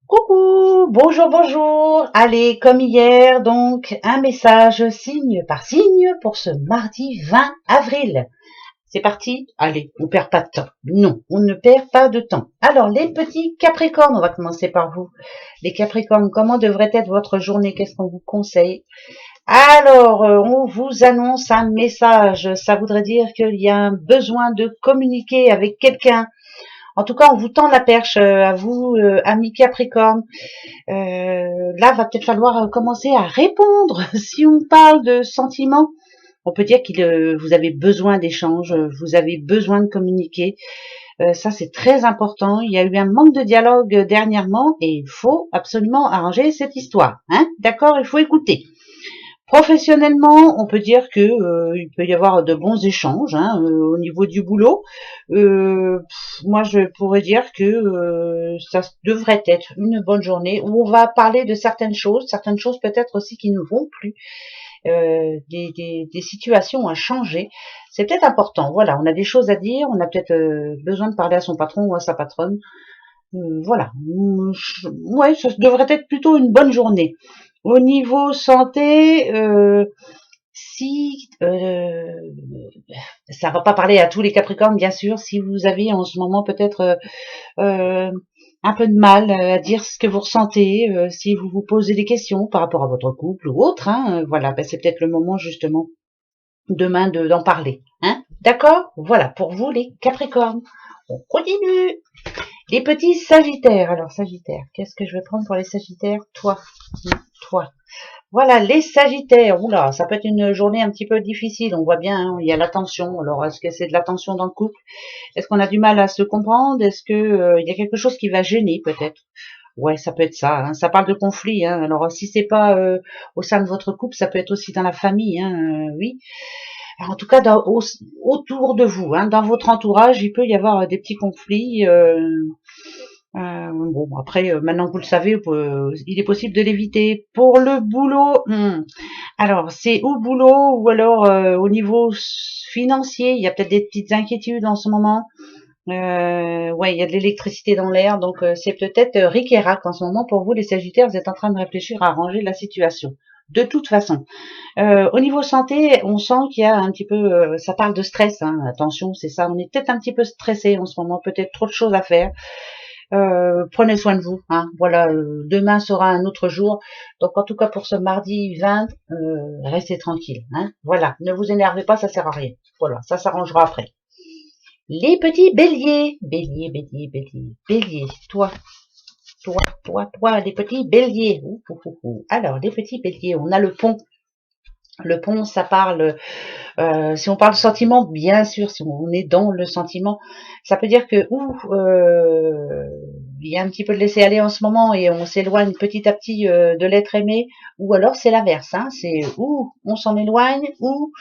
Coucou, bonjour, bonjour. Allez, comme hier, donc, un message signe par signe pour ce mardi 20 avril. C'est parti? Allez, on perd pas de temps. Non, on ne perd pas de temps. Alors, les petits Capricornes, on va commencer par vous. Les Capricornes, comment devrait être votre journée? Qu'est-ce qu'on vous conseille? Alors, on vous annonce un message. Ça voudrait dire qu'il y a un besoin de communiquer avec quelqu'un. En tout cas, on vous tend la perche à vous, amis Capricorne. Là, va peut-être falloir commencer à répondre. Si on parle de sentiments, on peut dire que vous avez besoin d'échanges, vous avez besoin de communiquer. Ça, c'est très important. Il y a eu un manque de dialogue dernièrement et il faut absolument arranger cette histoire. Hein, d'accord? Il faut écouter. Professionnellement, on peut dire que il peut y avoir de bons échanges hein, au niveau du boulot. Moi, je pourrais dire que ça devrait être une bonne journée où on va parler de certaines choses peut-être aussi qui ne vont plus, des situations à changer. C'est peut-être important. Voilà, on a des choses à dire, on a peut-être besoin de parler à son patron ou à sa patronne. Voilà. Ouais, ça devrait être plutôt une bonne journée. Au niveau santé, si ça va pas parler à tous les Capricornes, bien sûr. Si vous avez en ce moment peut-être un peu de mal à dire ce que vous ressentez, si vous vous posez des questions par rapport à votre couple ou autre, hein, voilà, ben c'est peut-être le moment justement demain d'en parler. Hein, d'accord? Voilà pour vous les Capricornes. On continue. Les petits Sagittaires. Alors Sagittaire, qu'est-ce que je vais prendre pour les Sagittaires? Toi, toi. Voilà, les Sagittaires. Oula, ça peut être une journée un petit peu difficile. On voit bien, hein, il y a la tension. Alors, est-ce que c'est de la tension dans le couple? Est-ce qu'on a du mal à se comprendre? Est-ce que il y a quelque chose qui va gêner peut-être? Ouais, ça peut être ça. Hein. Ça parle de conflit. Hein. Alors, si c'est pas au sein de votre couple, ça peut être aussi dans la famille. Hein, oui. Alors, en tout cas, autour de vous, hein, dans votre entourage, il peut y avoir des petits conflits. Bon, après, maintenant que vous le savez, il est possible de l'éviter. Pour le boulot, alors c'est au boulot ou alors au niveau financier, il y a peut-être des petites inquiétudes en ce moment. Ouais, il y a de l'électricité dans l'air, donc c'est peut-être ric et rac en ce moment pour vous les Sagittaires. Vous êtes en train de réfléchir à arranger la situation. De toute façon, au niveau santé, on sent qu'il y a un petit peu, ça parle de stress. Hein, attention, c'est ça. On est peut-être un petit peu stressé en ce moment, peut-être trop de choses à faire. Prenez soin de vous. Hein. Voilà, demain sera un autre jour. Donc en tout cas pour ce mardi 20, restez tranquille. Hein. Voilà, ne vous énervez pas, ça sert à rien. Voilà, ça s'arrangera après. Les petits béliers, bélier, bélier, bélier, bélier. Toi, les petits béliers. Ouh, ouh, ouh, ouh. Alors les petits béliers, on a le pont. Le pont, ça parle si on parle sentiment, bien sûr, si on est dans le sentiment, ça peut dire que il y a un petit peu de laisser aller en ce moment et on s'éloigne petit à petit de l'être aimé, ou alors c'est l'inverse, hein, c'est où on s'en éloigne, ou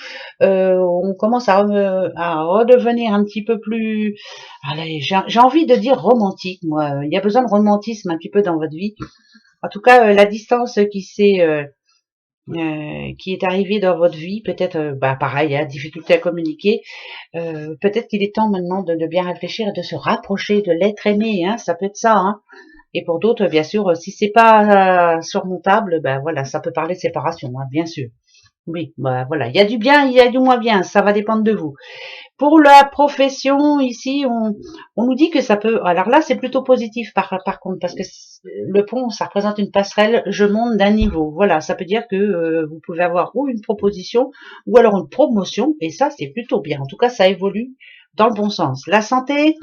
on commence à redevenir un petit peu plus, allez, j'ai envie de dire romantique, moi. Il y a besoin de romantisme un petit peu dans votre vie. En tout cas, la distance qui est arrivé dans votre vie, peut-être, pareil, hein, difficulté à communiquer, peut-être qu'il est temps maintenant de bien réfléchir et de se rapprocher de l'être aimé, hein, ça peut être ça, hein. Et pour d'autres, bien sûr, si c'est pas surmontable, ben voilà, ça peut parler de séparation, hein, bien sûr. Oui, bah voilà, il y a du bien, il y a du moins bien, ça va dépendre de vous. Pour la profession, ici, on nous dit que ça peut. Alors là, c'est plutôt positif par contre, parce que le pont, ça représente une passerelle. Je monte d'un niveau. Voilà, ça peut dire que vous pouvez avoir ou une proposition ou alors une promotion, et ça, c'est plutôt bien. En tout cas, ça évolue dans le bon sens. La santé,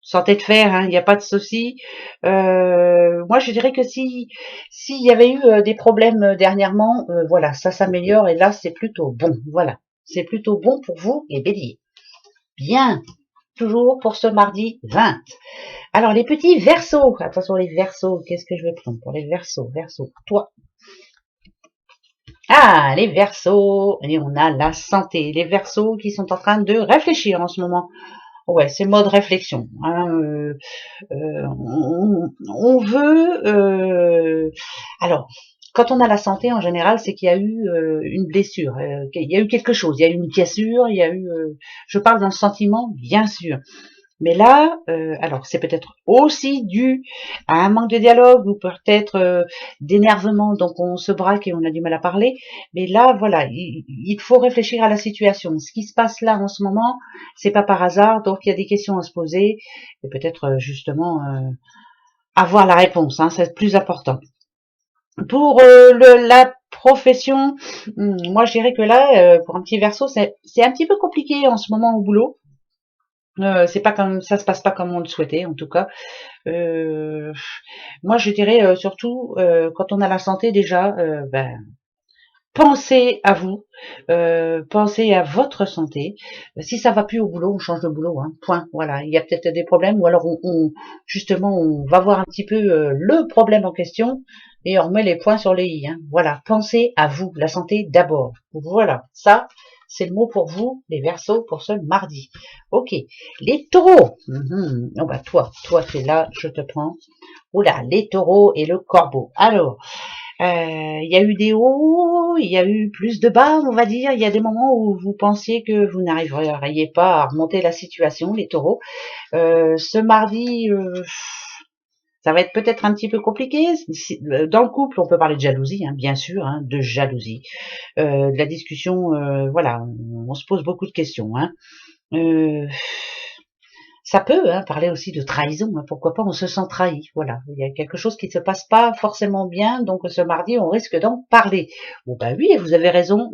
santé de fer, hein, il n'y a pas de souci. Moi, je dirais que si s'il y avait eu des problèmes dernièrement, voilà, ça s'améliore et là, c'est plutôt bon. Voilà, c'est plutôt bon pour vous, les béliers. Bien, toujours pour ce mardi 20. Alors les petits versos, attention les versos, qu'est-ce que je vais prendre pour les versos? Versos, toi. Ah, les versos, et on a la santé. Les versos qui sont en train de réfléchir en ce moment. Ouais, c'est mode réflexion. Hein, on veut. Alors, quand on a la santé en général, c'est qu'il y a eu une blessure, il y a eu quelque chose, il y a eu une cassure, il y a eu. Je parle dans le sentiment, bien sûr. Mais là, alors c'est peut-être aussi dû à un manque de dialogue ou peut-être d'énervement, donc on se braque et on a du mal à parler. Mais là, voilà, il faut réfléchir à la situation. Ce qui se passe là en ce moment, c'est pas par hasard, donc il y a des questions à se poser et peut-être justement avoir la réponse, hein, c'est le plus important. Pour la profession, moi je dirais que là, pour un petit verso, c'est un petit peu compliqué en ce moment au boulot. C'est pas comme ça se passe pas comme on le souhaitait en tout cas. Euh, Moi je dirais surtout quand on a la santé déjà, ben, pensez à vous, pensez à votre santé. Si ça va plus au boulot, on change de boulot, hein, point. Voilà, il y a peut-être des problèmes ou alors justement on va voir un petit peu le problème en question et on remet les points sur les i. Hein. Voilà, pensez à vous, la santé d'abord. Voilà, ça c'est le mot pour vous, les Verseaux, pour ce mardi. Ok, les Taureaux. Oh bah toi tu es là, je te prends. Oula, les Taureaux et le Corbeau. Alors. Il y a eu des hauts, il y a eu plus de bas, on va dire. Il y a des moments où vous pensiez que vous n'arriveriez pas à remonter la situation, les taureaux. Ce mardi, ça va être peut-être un petit peu compliqué. Dans le couple, on peut parler de jalousie, hein, bien sûr, hein, de jalousie. De la discussion, voilà, on se pose beaucoup de questions. Hein. Euh, Ça peut parler aussi de trahison, hein, pourquoi pas, on se sent trahi, voilà. Il y a quelque chose qui ne se passe pas forcément bien, donc ce mardi, on risque d'en parler. Bon bah oui, vous avez raison,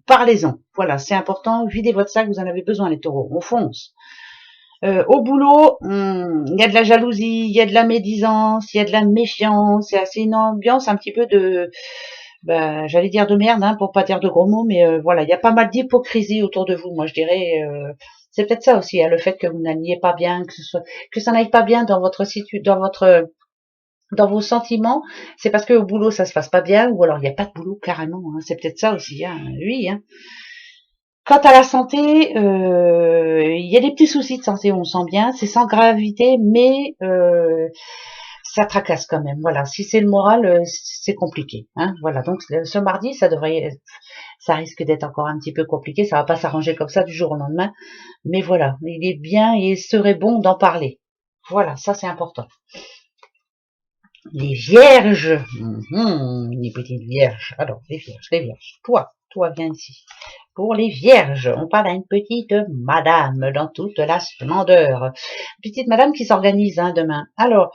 parlez-en. Voilà, c'est important, videz votre sac, vous en avez besoin les taureaux, on fonce. Au boulot, il y a de la jalousie, il y a de la médisance, il y a de la méfiance, c'est une ambiance un petit peu de, j'allais dire de merde, hein, pour pas dire de gros mots, mais voilà, il y a pas mal d'hypocrisie autour de vous, moi je dirais. C'est peut-être ça aussi, hein, le fait que vous n'alliez pas bien, que ça n'aille pas bien dans votre dans vos sentiments, c'est parce que au boulot ça se passe pas bien, ou alors il n'y a pas de boulot carrément. Hein, c'est peut-être ça aussi, hein, oui. Hein. Quant à la santé, il y a des petits soucis de santé, on sent bien, c'est sans gravité, mais ça tracasse quand même. Voilà, si c'est le moral, c'est compliqué. Hein, voilà, donc ce mardi, ça risque d'être encore un petit peu compliqué. Ça va pas s'arranger comme ça du jour au lendemain. Mais voilà, il est bien et il serait bon d'en parler. Voilà, ça c'est important. Les vierges, les petites vierges. Alors, les vierges. Toi, viens ici. Pour les vierges, on parle à une petite madame dans toute la splendeur. Petite madame qui s'organise demain. Alors,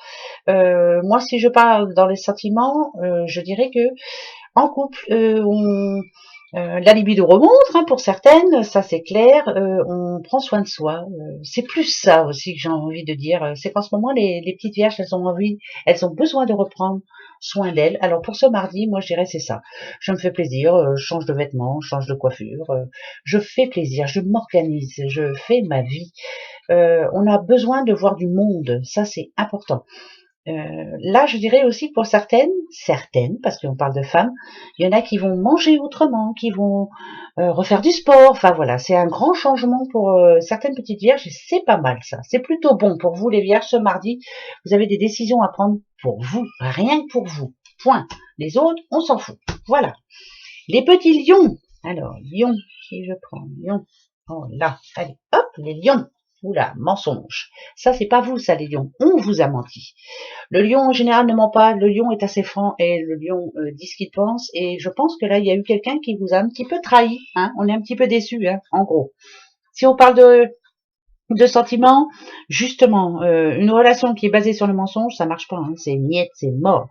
moi, si je parle dans les sentiments, je dirais que en couple, la libido remonte pour certaines, ça c'est clair. On prend soin de soi. C'est plus ça aussi que j'ai envie de dire. C'est qu'en ce moment, les petites vierges, elles ont besoin de reprendre soin d'elles. Alors pour ce mardi, moi je dirais c'est ça. Je me fais plaisir, je change de vêtements, je change de coiffure, je fais plaisir, je m'organise, je fais ma vie. On a besoin de voir du monde, ça c'est important. Là, je dirais aussi pour certaines, parce qu'on parle de femmes, il y en a qui vont manger autrement, qui vont refaire du sport. Enfin voilà, c'est un grand changement pour certaines petites vierges et c'est pas mal ça. C'est plutôt bon pour vous les vierges ce mardi. Vous avez des décisions à prendre pour vous, rien que pour vous. Point. Les autres, on s'en fout. Voilà. Les petits lions. Alors, lion, qui je prends Lion. Oh là, allez, hop, les lions. Oula, mensonge. Ça, c'est pas vous, ça, les lions. On vous a menti. Le lion, en général, ne ment pas. Le lion est assez franc et le lion dit ce qu'il pense. Et je pense que là, il y a eu quelqu'un qui vous a un petit peu trahi. Hein. On est un petit peu déçus, hein, en gros. Si on parle de sentiments, justement, une relation qui est basée sur le mensonge, ça marche pas. Hein. C'est niette, c'est mort.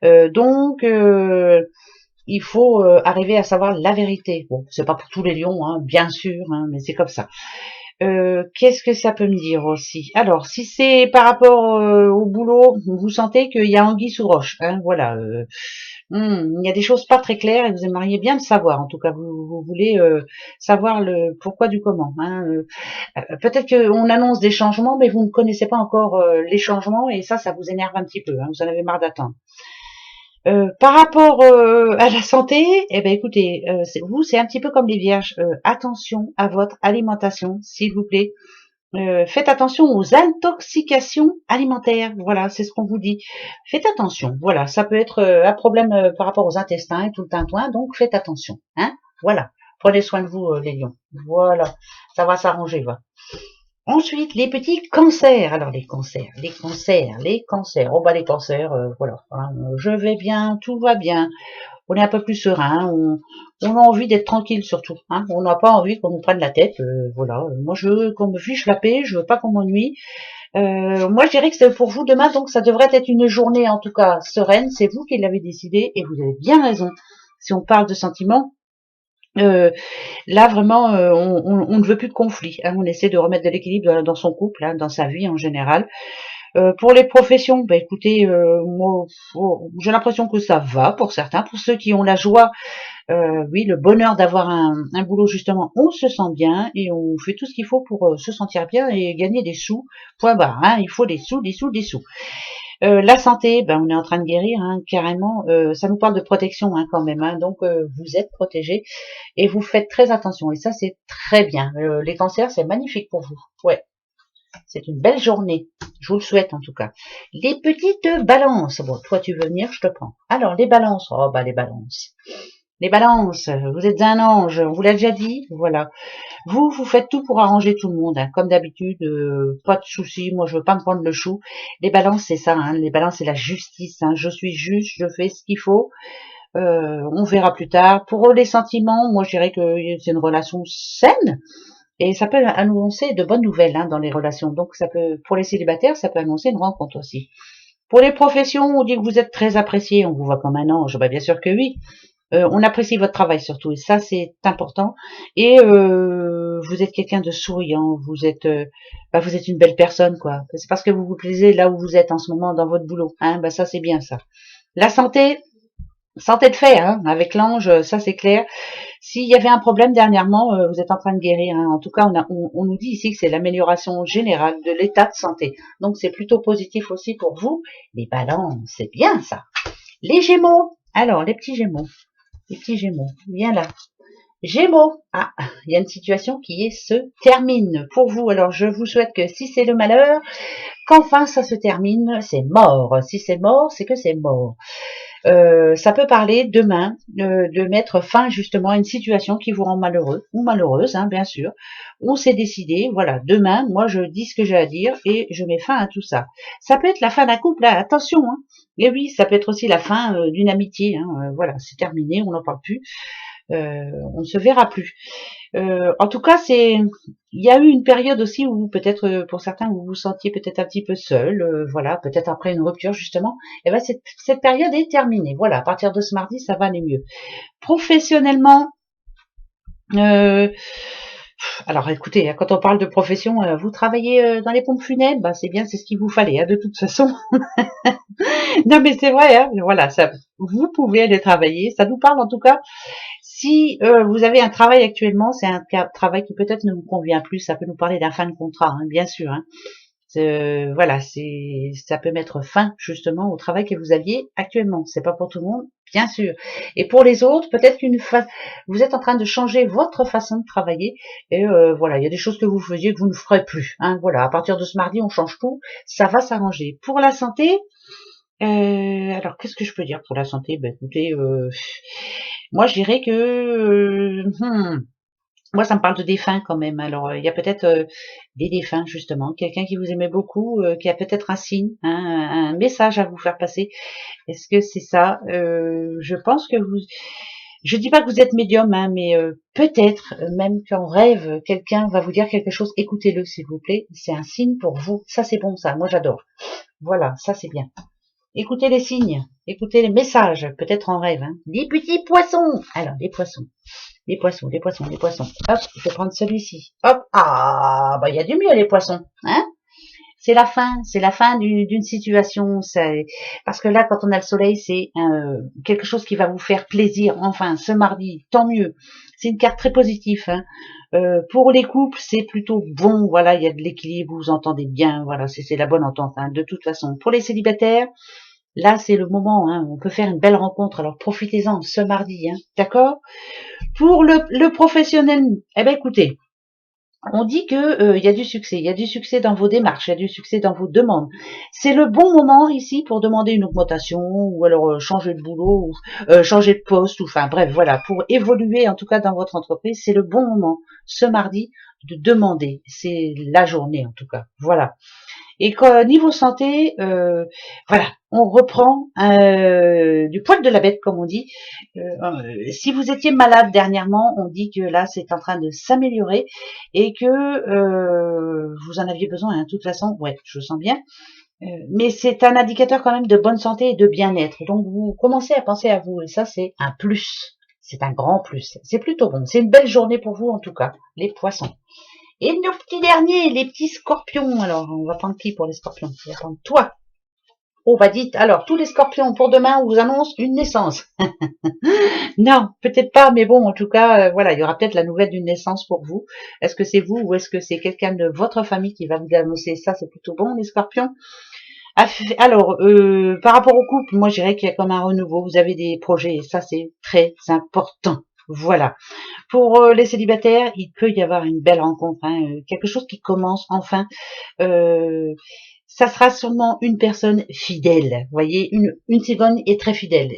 Donc, il faut arriver à savoir la vérité. Bon, c'est pas pour tous les lions, hein, bien sûr, hein, mais c'est comme ça. Qu'est-ce que ça peut me dire aussi? Alors, si c'est par rapport au boulot, vous sentez qu'il y a anguille sous roche, hein, voilà. Il y a des choses pas très claires et vous aimeriez bien le savoir. En tout cas, vous voulez savoir le pourquoi du comment. Hein, peut-être qu'on annonce des changements, mais vous ne connaissez pas encore les changements et ça vous énerve un petit peu. Hein, vous en avez marre d'attendre. Par rapport à la santé, eh ben écoutez, c'est un petit peu comme les vierges. Attention à votre alimentation, s'il vous plaît. Faites attention aux intoxications alimentaires. Voilà, c'est ce qu'on vous dit. Faites attention. Voilà, ça peut être un problème par rapport aux intestins et tout le tintouin. Donc faites attention. Hein. Voilà. Prenez soin de vous, les lions. Voilà, ça va s'arranger. Voilà. Ensuite, les petits cancers. Alors les cancers. Oh bah les cancers, voilà. Hein, je vais bien, tout va bien. On est un peu plus serein. On a envie d'être tranquille surtout. Hein, on n'a pas envie qu'on nous prenne la tête. Voilà. Moi je veux qu'on me fiche la paix. Je veux pas qu'on m'ennuie. Moi je dirais que c'est pour vous demain, donc ça devrait être une journée en tout cas sereine. C'est vous qui l'avez décidé et vous avez bien raison. Si on parle de sentiments. Là vraiment, on ne veut plus de conflit. Hein, on essaie de remettre de l'équilibre dans son couple, hein, dans sa vie en général. Pour les professions, bah écoutez, moi, j'ai l'impression que ça va pour certains. Pour ceux qui ont la joie, oui, le bonheur d'avoir un boulot justement, on se sent bien et on fait tout ce qu'il faut pour se sentir bien et gagner des sous. Point barre. Hein, il faut des sous, des sous, des sous. La santé, ben, on est en train de guérir, hein, carrément. Ça nous parle de protection hein, quand même. Hein, donc vous êtes protégés et vous faites très attention. Et ça, c'est très bien. Les cancers, c'est magnifique pour vous. Ouais, c'est une belle journée. Je vous le souhaite en tout cas. Les petites balances. Bon, toi, tu veux venir, je te prends. Alors, les balances. Oh, bah les balances. Les balances, vous êtes un ange. On vous l'a déjà dit. Voilà. Vous faites tout pour arranger tout le monde, hein, comme d'habitude, pas de soucis, moi je veux pas me prendre le chou. Les balances, c'est ça, hein, les balances, c'est la justice, hein, je suis juste, je fais ce qu'il faut, on verra plus tard. Pour les sentiments, moi je dirais que c'est une relation saine, et ça peut annoncer de bonnes nouvelles hein, dans les relations, donc ça peut, pour les célibataires, ça peut annoncer une rencontre aussi. Pour les professions, on dit que vous êtes très apprécié, on vous voit comme un ange, bah, bien sûr que oui. On apprécie votre travail surtout, et ça c'est important. Et vous êtes quelqu'un de souriant, vous êtes une belle personne quoi. C'est parce que vous vous plaisez là où vous êtes en ce moment dans votre boulot. Hein, bah ça c'est bien ça. La santé, santé de fait, hein, avec l'ange, ça c'est clair. S'il y avait un problème dernièrement, vous êtes en train de guérir. Hein. En tout cas, on nous dit ici que c'est l'amélioration générale de l'état de santé. Donc c'est plutôt positif aussi pour vous. Les balances, c'est bien ça. Les Gémeaux. Alors les petits Gémeaux. Les petits Gémeaux, bien là. Gémeaux, ah, il y a une situation qui se termine pour vous. Alors je vous souhaite que si c'est le malheur, qu'enfin ça se termine, c'est mort. Si c'est mort, c'est que c'est mort. Ça peut parler demain de mettre fin justement à une situation qui vous rend malheureux ou malheureuse, hein, bien sûr. On s'est décidé, voilà, demain, moi je dis ce que j'ai à dire et je mets fin à tout ça. Ça peut être la fin d'un couple, là, attention. Hein. Et oui, ça peut être aussi la fin d'une amitié. Hein, voilà, c'est terminé, on n'en parle plus. On ne se verra plus. En tout cas, il y a eu une période aussi où peut-être pour certains vous vous sentiez peut-être un petit peu seul, voilà, peut-être après une rupture justement. Et ben cette période est terminée. Voilà, à partir de ce mardi, ça va aller mieux. Professionnellement, euh, alors écoutez, hein, quand on parle de profession, vous travaillez dans les pompes funèbres, ben, c'est bien, c'est ce qu'il vous fallait, hein, de toute façon. Non mais c'est vrai, hein, voilà, ça, vous pouvez aller travailler. Ça nous parle en tout cas. Si vous avez un travail actuellement, c'est un travail qui peut-être ne vous convient plus, ça peut nous parler d'un fin de contrat, hein, bien sûr. Hein. Voilà, ça peut mettre fin justement au travail que vous aviez actuellement. C'est pas pour tout le monde, bien sûr. Et pour les autres, peut-être vous êtes en train de changer votre façon de travailler. Et voilà, il y a des choses que vous faisiez que vous ne ferez plus. Hein, voilà, à partir de ce mardi, on change tout, ça va s'arranger. Pour la santé, alors qu'est-ce que je peux dire pour la santé? Ben écoutez. Moi, je dirais que moi, ça me parle de défunts quand même. Alors, il y a peut-être des défunts justement, quelqu'un qui vous aimait beaucoup, qui a peut-être un signe, hein, un message à vous faire passer. Est-ce que c'est ça? Je pense que je dis pas que vous êtes médium, hein, mais peut-être même qu'en rêve, quelqu'un va vous dire quelque chose. Écoutez-le, s'il vous plaît. C'est un signe pour vous. Ça, c'est bon, ça. Moi, j'adore. Voilà, ça, c'est bien. Écoutez les signes, écoutez les messages, peut-être en rêve. Hein. Les petits poissons. Alors, les poissons, les poissons, les poissons, les poissons. Hop, je vais prendre celui-ci. Hop, ah, bah il y a du mieux les poissons, hein. C'est la fin d'une situation. Parce que là, quand on a le soleil, c'est quelque chose qui va vous faire plaisir. Enfin, ce mardi, tant mieux. C'est une carte très positive. Hein. Pour les couples, c'est plutôt bon. Voilà, il y a de l'équilibre, vous entendez bien. Voilà, c'est la bonne entente. Hein, de toute façon, pour les célibataires. Là, c'est le moment, hein, on peut faire une belle rencontre, alors profitez-en ce mardi, hein, d'accord. Pour le professionnel, eh ben écoutez, on dit que il y a du succès dans vos démarches, il y a du succès dans vos demandes. C'est le bon moment ici pour demander une augmentation ou alors changer de boulot, ou changer de poste, ou enfin bref, voilà, pour évoluer en tout cas dans votre entreprise, c'est le bon moment ce mardi de demander. C'est la journée en tout cas. Voilà. Et niveau santé, voilà, on reprend du poil de la bête, comme on dit. Si vous étiez malade dernièrement, on dit que là, c'est en train de s'améliorer et que vous en aviez besoin. Hein. De toute façon, ouais, je sens bien. Mais c'est un indicateur quand même de bonne santé et de bien-être. Donc, vous commencez à penser à vous et ça, c'est un plus. C'est un grand plus. C'est plutôt bon. C'est une belle journée pour vous, en tout cas, les poissons. Et nos petits derniers, les petits scorpions. Alors, on va prendre qui pour les scorpions? On va prendre toi. Oh, bah dites, alors, tous les scorpions, pour demain, on vous annonce une naissance. Non, peut-être pas, mais bon, en tout cas, voilà, il y aura peut-être la nouvelle d'une naissance pour vous. Est-ce que c'est vous ou est-ce que c'est quelqu'un de votre famille qui va vous annoncer ça? C'est plutôt bon, les scorpions. Alors, par rapport au couple, moi, je dirais qu'il y a comme un renouveau. Vous avez des projets et ça, c'est très important. Voilà. Pour les célibataires, il peut y avoir une belle rencontre, hein, quelque chose qui commence enfin. Ça sera sûrement une personne fidèle. Vous voyez, une cigogne est très fidèle.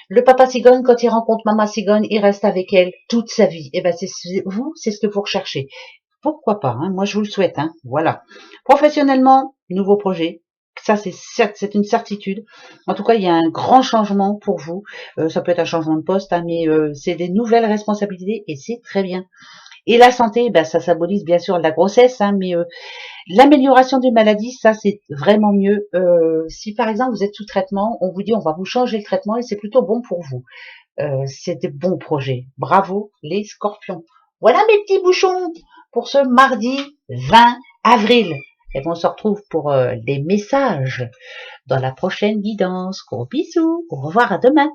Le papa cigogne, quand il rencontre maman cigogne, il reste avec elle toute sa vie. Et ben, c'est vous, c'est ce que vous recherchez. Pourquoi pas, hein, moi je vous le souhaite. Hein, voilà. Professionnellement, nouveau projet. Ça, c'est une certitude. En tout cas, il y a un grand changement pour vous. Ça peut être un changement de poste, hein, mais c'est des nouvelles responsabilités et c'est très bien. Et la santé, ben, ça symbolise bien sûr la grossesse, hein, mais l'amélioration d'une maladie, ça c'est vraiment mieux. Si par exemple vous êtes sous traitement, on vous dit on va vous changer le traitement et c'est plutôt bon pour vous. C'est des bons projets. Bravo les scorpions. Voilà mes petits bouchons pour ce mardi 20 avril. Et on se retrouve pour les messages dans la prochaine guidance. Gros bisous. Au revoir, à demain.